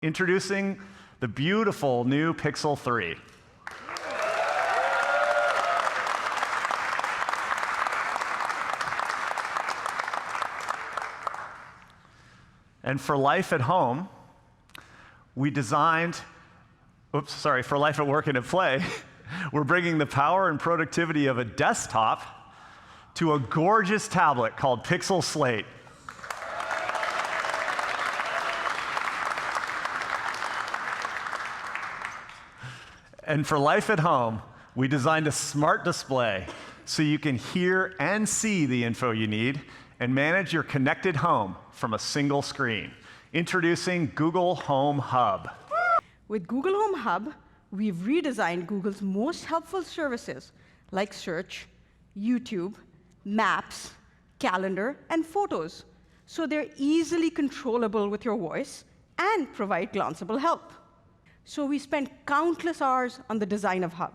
Introducing the beautiful new Pixel 3. And for life at home, we designed, for life at work and at play, we're bringing the power and productivity of a desktop to a gorgeous tablet called Pixel Slate. And for life at home, we designed a smart display so you can hear and see the info you need and manage your connected home from a single screen. Introducing Google Home Hub. With Google Home Hub, we've redesigned Google's most helpful services like search, YouTube, Maps, Calendar, and Photos, so they're easily controllable with your voice and provide glanceable help. So we spent countless hours on the design of Hub.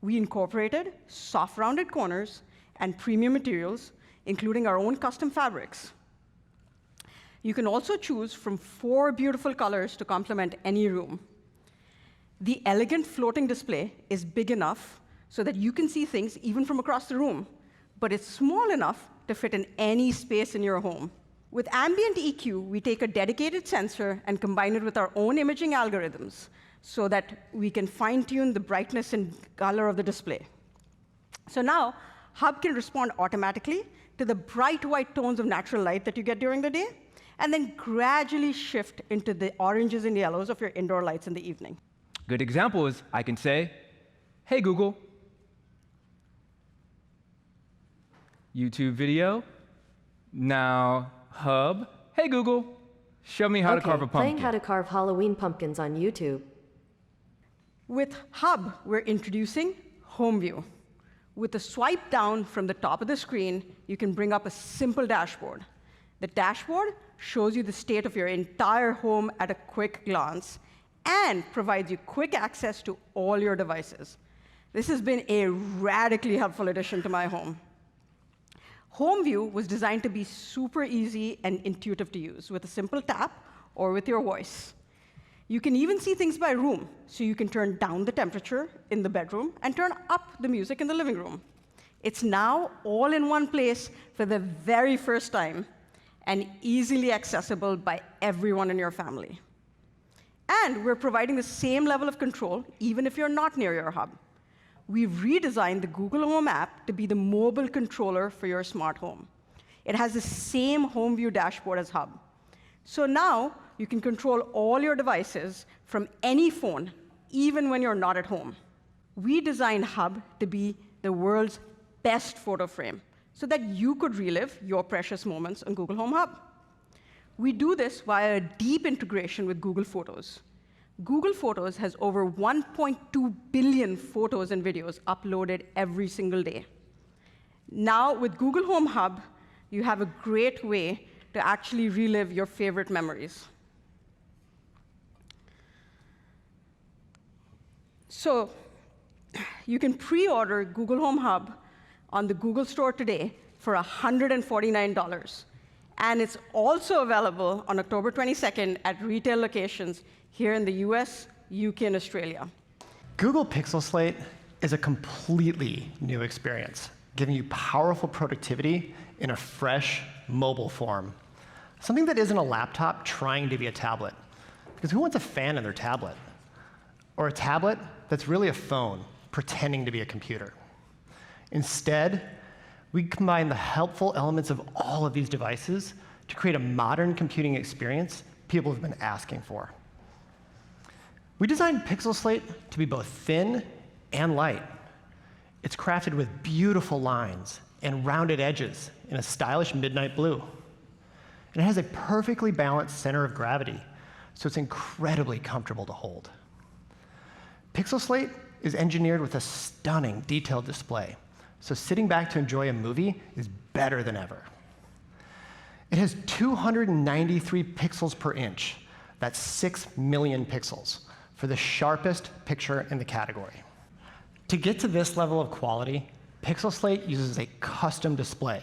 We incorporated soft rounded corners and premium materials, including our own custom fabrics. You can also choose from 4 beautiful colors to complement any room. The elegant floating display is big enough so that you can see things even from across the room, but it's small enough to fit in any space in your home. With ambient EQ, we take a dedicated sensor and combine it with our own imaging algorithms so that we can fine-tune the brightness and color of the display. So now, Hub can respond automatically to the bright white tones of natural light that you get during the day, and then gradually shift into the oranges and yellows of your indoor lights in the evening. Good example is I can say, hey, Google, YouTube video, now Hub, hey, Google, show me how to carve a pumpkin. Playing how to carve Halloween pumpkins on YouTube. With Hub, we're introducing Home View. With a swipe down from the top of the screen, you can bring up a simple dashboard. The dashboard shows you the state of your entire home at a quick glance and provides you quick access to all your devices. This has been a radically helpful addition to my home. Home View was designed to be super easy and intuitive to use with a simple tap or with your voice. You can even see things by room, so you can turn down the temperature in the bedroom and turn up the music in the living room. It's now all in one place for the very first time and easily accessible by everyone in your family. And we're providing the same level of control even if you're not near your hub. We've redesigned the Google Home app to be the mobile controller for your smart home. It has the same Home View dashboard as Hub. So now you can control all your devices from any phone, even when you're not at home. We designed Hub to be the world's best photo frame so that you could relive your precious moments on Google Home Hub. We do this via a deep integration with Google Photos. Google Photos has over 1.2 billion photos and videos uploaded every single day. Now, with Google Home Hub, you have a great way to actually relive your favorite memories. So you can pre-order Google Home Hub on the Google Store today for $149. And it's also available on October 22nd at retail locations here in the US, UK, and Australia. Google Pixel Slate is a completely new experience, giving you powerful productivity in a fresh, mobile form. Something that isn't a laptop trying to be a tablet. Because who wants a fan in their tablet? Or a tablet that's really a phone pretending to be a computer. Instead, we combine the helpful elements of all of these devices to create a modern computing experience people have been asking for. We designed Pixel Slate to be both thin and light. It's crafted with beautiful lines and rounded edges in a stylish midnight blue. And it has a perfectly balanced center of gravity, so it's incredibly comfortable to hold. Pixel Slate is engineered with a stunning detailed display, so sitting back to enjoy a movie is better than ever. It has 293 pixels per inch. That's 6 million pixels for the sharpest picture in the category. To get to this level of quality, Pixel Slate uses a custom display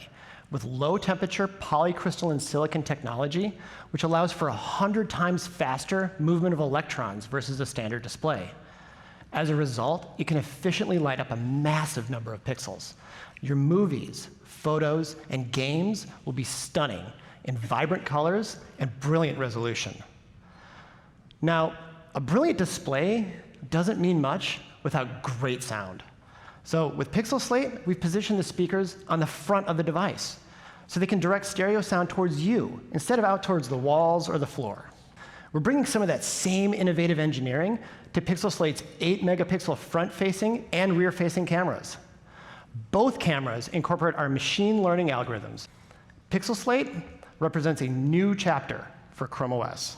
with low-temperature polycrystalline silicon technology, which allows for 100 times faster movement of electrons versus a standard display. As a result, you can efficiently light up a massive number of pixels. Your movies, photos, and games will be stunning in vibrant colors and brilliant resolution. Now, a brilliant display doesn't mean much without great sound. So with Pixel Slate, we've positioned the speakers on the front of the device, so they can direct stereo sound towards you instead of out towards the walls or the floor. We're bringing some of that same innovative engineering to Pixel Slate's 8-megapixel front-facing and rear-facing cameras. Both cameras incorporate our machine learning algorithms. Pixel Slate represents a new chapter for Chrome OS.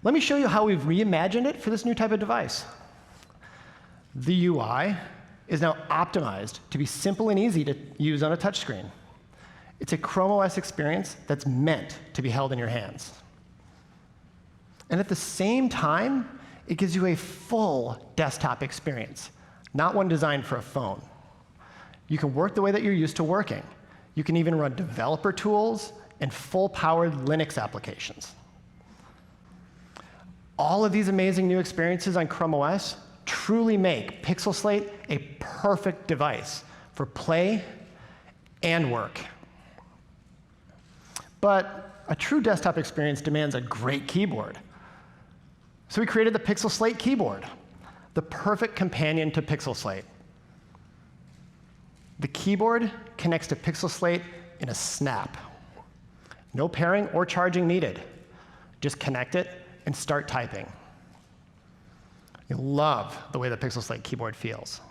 Let me show you how we've reimagined it for this new type of device. The UI is now optimized to be simple and easy to use on a touchscreen. It's a Chrome OS experience that's meant to be held in your hands. And at the same time, it gives you a full desktop experience, not one designed for a phone. You can work the way that you're used to working. You can even run developer tools and full-powered Linux applications. All of these amazing new experiences on Chrome OS truly make Pixel Slate a perfect device for play and work. But a true desktop experience demands a great keyboard. So we created the Pixel Slate keyboard, the perfect companion to Pixel Slate. The keyboard connects to Pixel Slate in a snap. No pairing or charging needed. Just connect it and start typing. You'll love the way the Pixel Slate keyboard feels.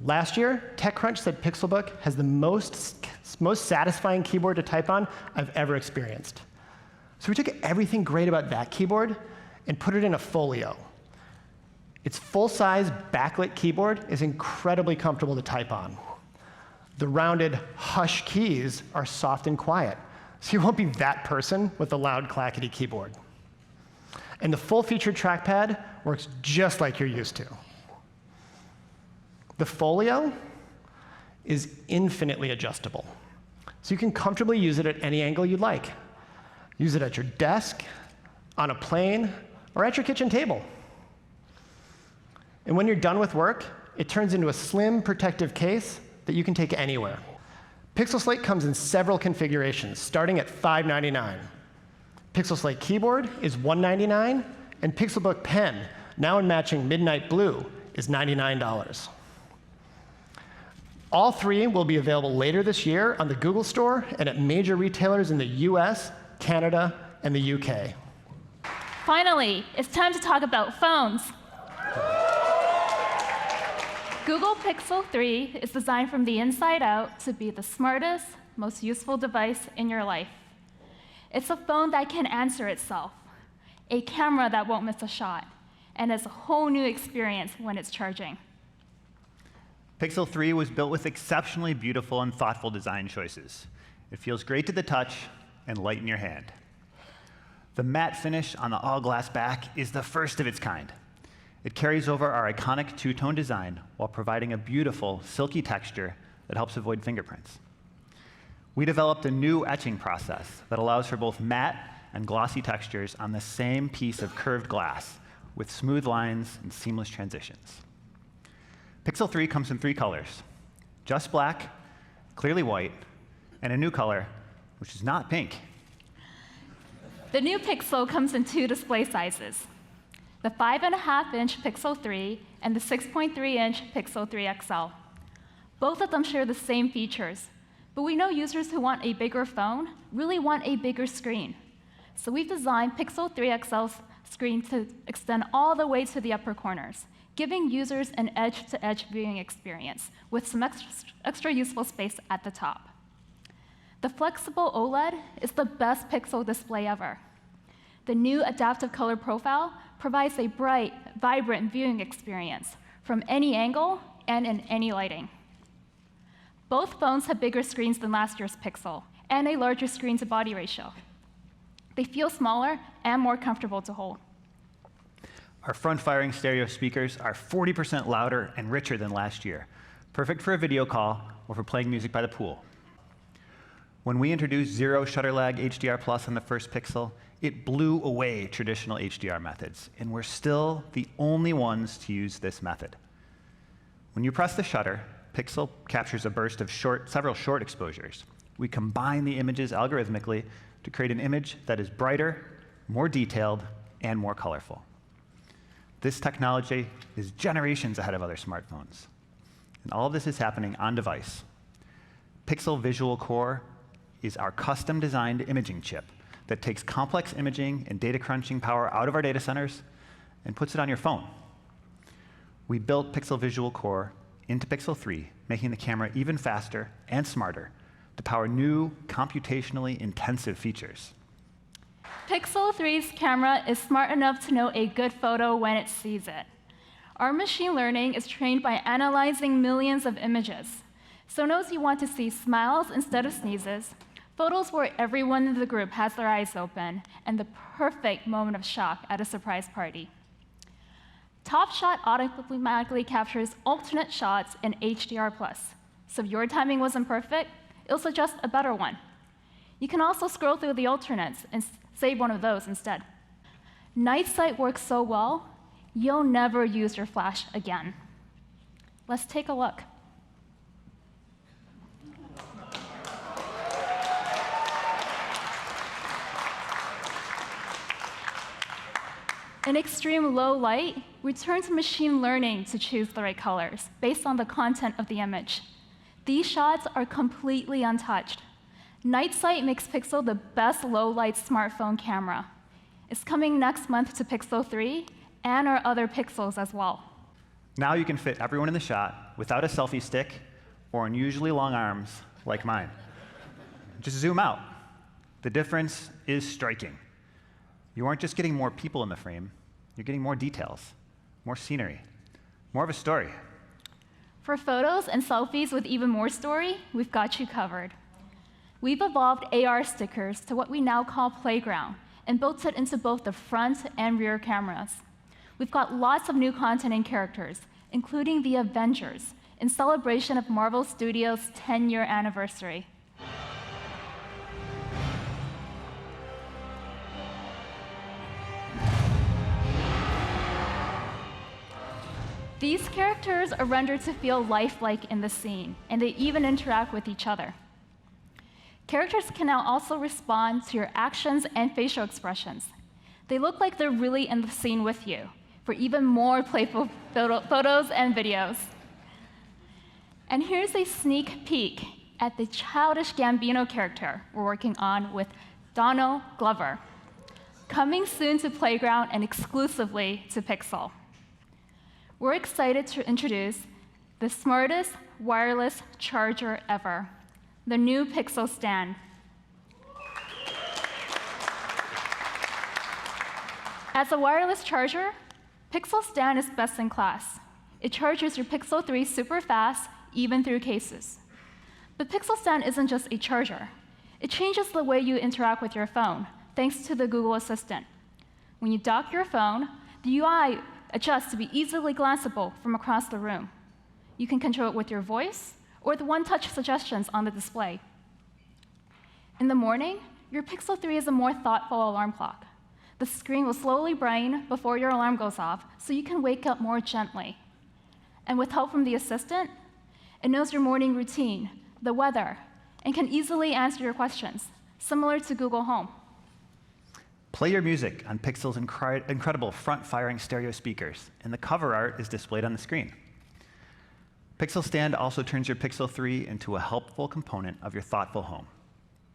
Last year, TechCrunch said Pixelbook has the most satisfying keyboard to type on I've ever experienced. So we took everything great about that keyboard and put it in a folio. Its full-size backlit keyboard is incredibly comfortable to type on. The rounded hush keys are soft and quiet, so you won't be that person with the loud clackety keyboard. And the full-featured trackpad works just like you're used to. The folio is infinitely adjustable, so you can comfortably use it at any angle you'd like. Use it at your desk, on a plane, or at your kitchen table. And when you're done with work, it turns into a slim, protective case that you can take anywhere. Pixel Slate comes in several configurations, starting at $599. Pixel Slate keyboard is $199, and Pixelbook pen, now in matching midnight blue, is $99. All three will be available later this year on the Google Store and at major retailers in the US, Canada, and the UK. Finally, it's time to talk about phones. Google Pixel 3 is designed from the inside out to be the smartest, most useful device in your life. It's a phone that can answer itself, a camera that won't miss a shot, and it's a whole new experience when it's charging. Pixel 3 was built with exceptionally beautiful and thoughtful design choices. It feels great to the touch and light in your hand. The matte finish on the all-glass back is the first of its kind. It carries over our iconic two-tone design while providing a beautiful, silky texture that helps avoid fingerprints. We developed a new etching process that allows for both matte and glossy textures on the same piece of curved glass with smooth lines and seamless transitions. Pixel 3 comes in 3 colors: just black, clearly white, and a new color, which is not pink. The new Pixel comes in 2 display sizes: the 5.5-inch Pixel 3 and the 6.3-inch Pixel 3 XL. Both of them share the same features, but we know users who want a bigger phone really want a bigger screen. So we've designed Pixel 3 XL's screen to extend all the way to the upper corners, giving users an edge-to-edge viewing experience with some extra useful space at the top. The flexible OLED is the best Pixel display ever. The new adaptive color profile provides a bright, vibrant viewing experience from any angle and in any lighting. Both phones have bigger screens than last year's Pixel and a larger screen-to-body ratio. They feel smaller and more comfortable to hold. Our front-firing stereo speakers are 40% louder and richer than last year, perfect for a video call or for playing music by the pool. When we introduced zero shutter lag HDR Plus on the first Pixel, it blew away traditional HDR methods, and we're still the only ones to use this method. When you press the shutter, Pixel captures a burst of several short exposures. We combine the images algorithmically to create an image that is brighter, more detailed, and more colorful. This technology is generations ahead of other smartphones. And all of this is happening on device. Pixel Visual Core is our custom-designed imaging chip that takes complex imaging and data crunching power out of our data centers and puts it on your phone. We built Pixel Visual Core into Pixel 3, making the camera even faster and smarter to power new, computationally intensive features. Pixel 3's camera is smart enough to know a good photo when it sees it. Our machine learning is trained by analyzing millions of images, so it knows you want to see smiles instead of sneezes, photos where everyone in the group has their eyes open, and the perfect moment of shock at a surprise party. Top Shot automatically captures alternate shots in HDR+, so if your timing wasn't perfect, it'll suggest a better one. You can also scroll through the alternates and save one of those instead. Night sight works so well, you'll never use your flash again. Let's take a look. In extreme low light, we turn to machine learning to choose the right colors based on the content of the image. These shots are completely untouched. Night sight makes Pixel the best low-light smartphone camera. It's coming next month to Pixel 3 and our other Pixels as well. Now you can fit everyone in the shot without a selfie stick or unusually long arms like mine. Just zoom out. The difference is striking. You aren't just getting more people in the frame, you're getting more details, more scenery, more of a story. For photos and selfies with even more story, we've got you covered. We've evolved AR stickers to what we now call Playground and built it into both the front and rear cameras. We've got lots of new content and characters, including the Avengers, in celebration of Marvel Studios' 10-year anniversary. These characters are rendered to feel lifelike in the scene, and they even interact with each other. Characters can now also respond to your actions and facial expressions. They look like they're really in the scene with you, for even more playful photos and videos. And here's a sneak peek at the childish Gambino character we're working on with Donald Glover, coming soon to Playground and exclusively to Pixel. We're excited to introduce the smartest wireless charger ever, the new Pixel Stand. As a wireless charger, Pixel Stand is best in class. It charges your Pixel 3 super fast, even through cases. But Pixel Stand isn't just a charger. It changes the way you interact with your phone, thanks to the Google Assistant. When you dock your phone, the UI adjusts to be easily glanceable from across the room. You can control it with your voice or the one-touch suggestions on the display. In the morning, your Pixel 3 is a more thoughtful alarm clock. The screen will slowly brighten before your alarm goes off, so you can wake up more gently. And with help from the assistant, it knows your morning routine, the weather, and can easily answer your questions, similar to Google Home. Play your music on Pixel's incredible front-firing stereo speakers, and the cover art is displayed on the screen. Pixel Stand also turns your Pixel 3 into a helpful component of your thoughtful home.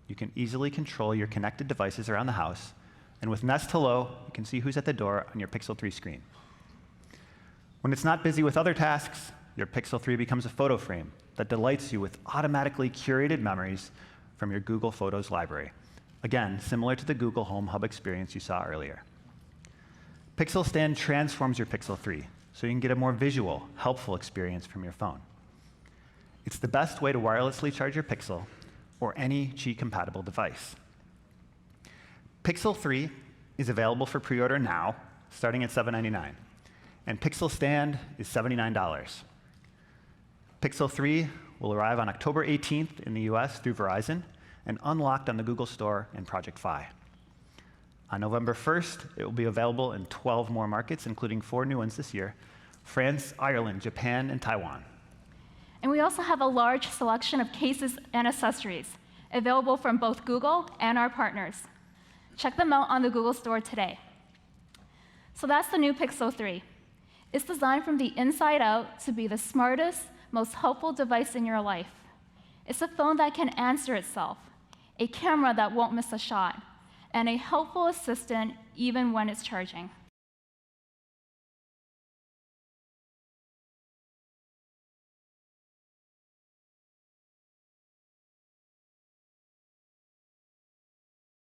You can easily control your connected devices around the house, and with Nest Hello, you can see who's at the door on your Pixel 3 screen. When it's not busy with other tasks, your Pixel 3 becomes a photo frame that delights you with automatically curated memories from your Google Photos library. Again, similar to the Google Home Hub experience you saw earlier. Pixel Stand transforms your Pixel 3, so you can get a more visual, helpful experience from your phone. It's the best way to wirelessly charge your Pixel or any Qi-compatible device. Pixel 3 is available for pre-order now, starting at $799, and Pixel Stand is $79. Pixel 3 will arrive on October 18th in the US through Verizon and unlocked on the Google Store and Project Fi. On November 1st, it will be available in 12 more markets, including 4 new ones this year: France, Ireland, Japan, and Taiwan. And we also have a large selection of cases and accessories available from both Google and our partners. Check them out on the Google Store today. So that's the new Pixel 3. It's designed from the inside out to be the smartest, most helpful device in your life. It's a phone that can answer itself, a camera that won't miss a shot, and a helpful assistant even when it's charging.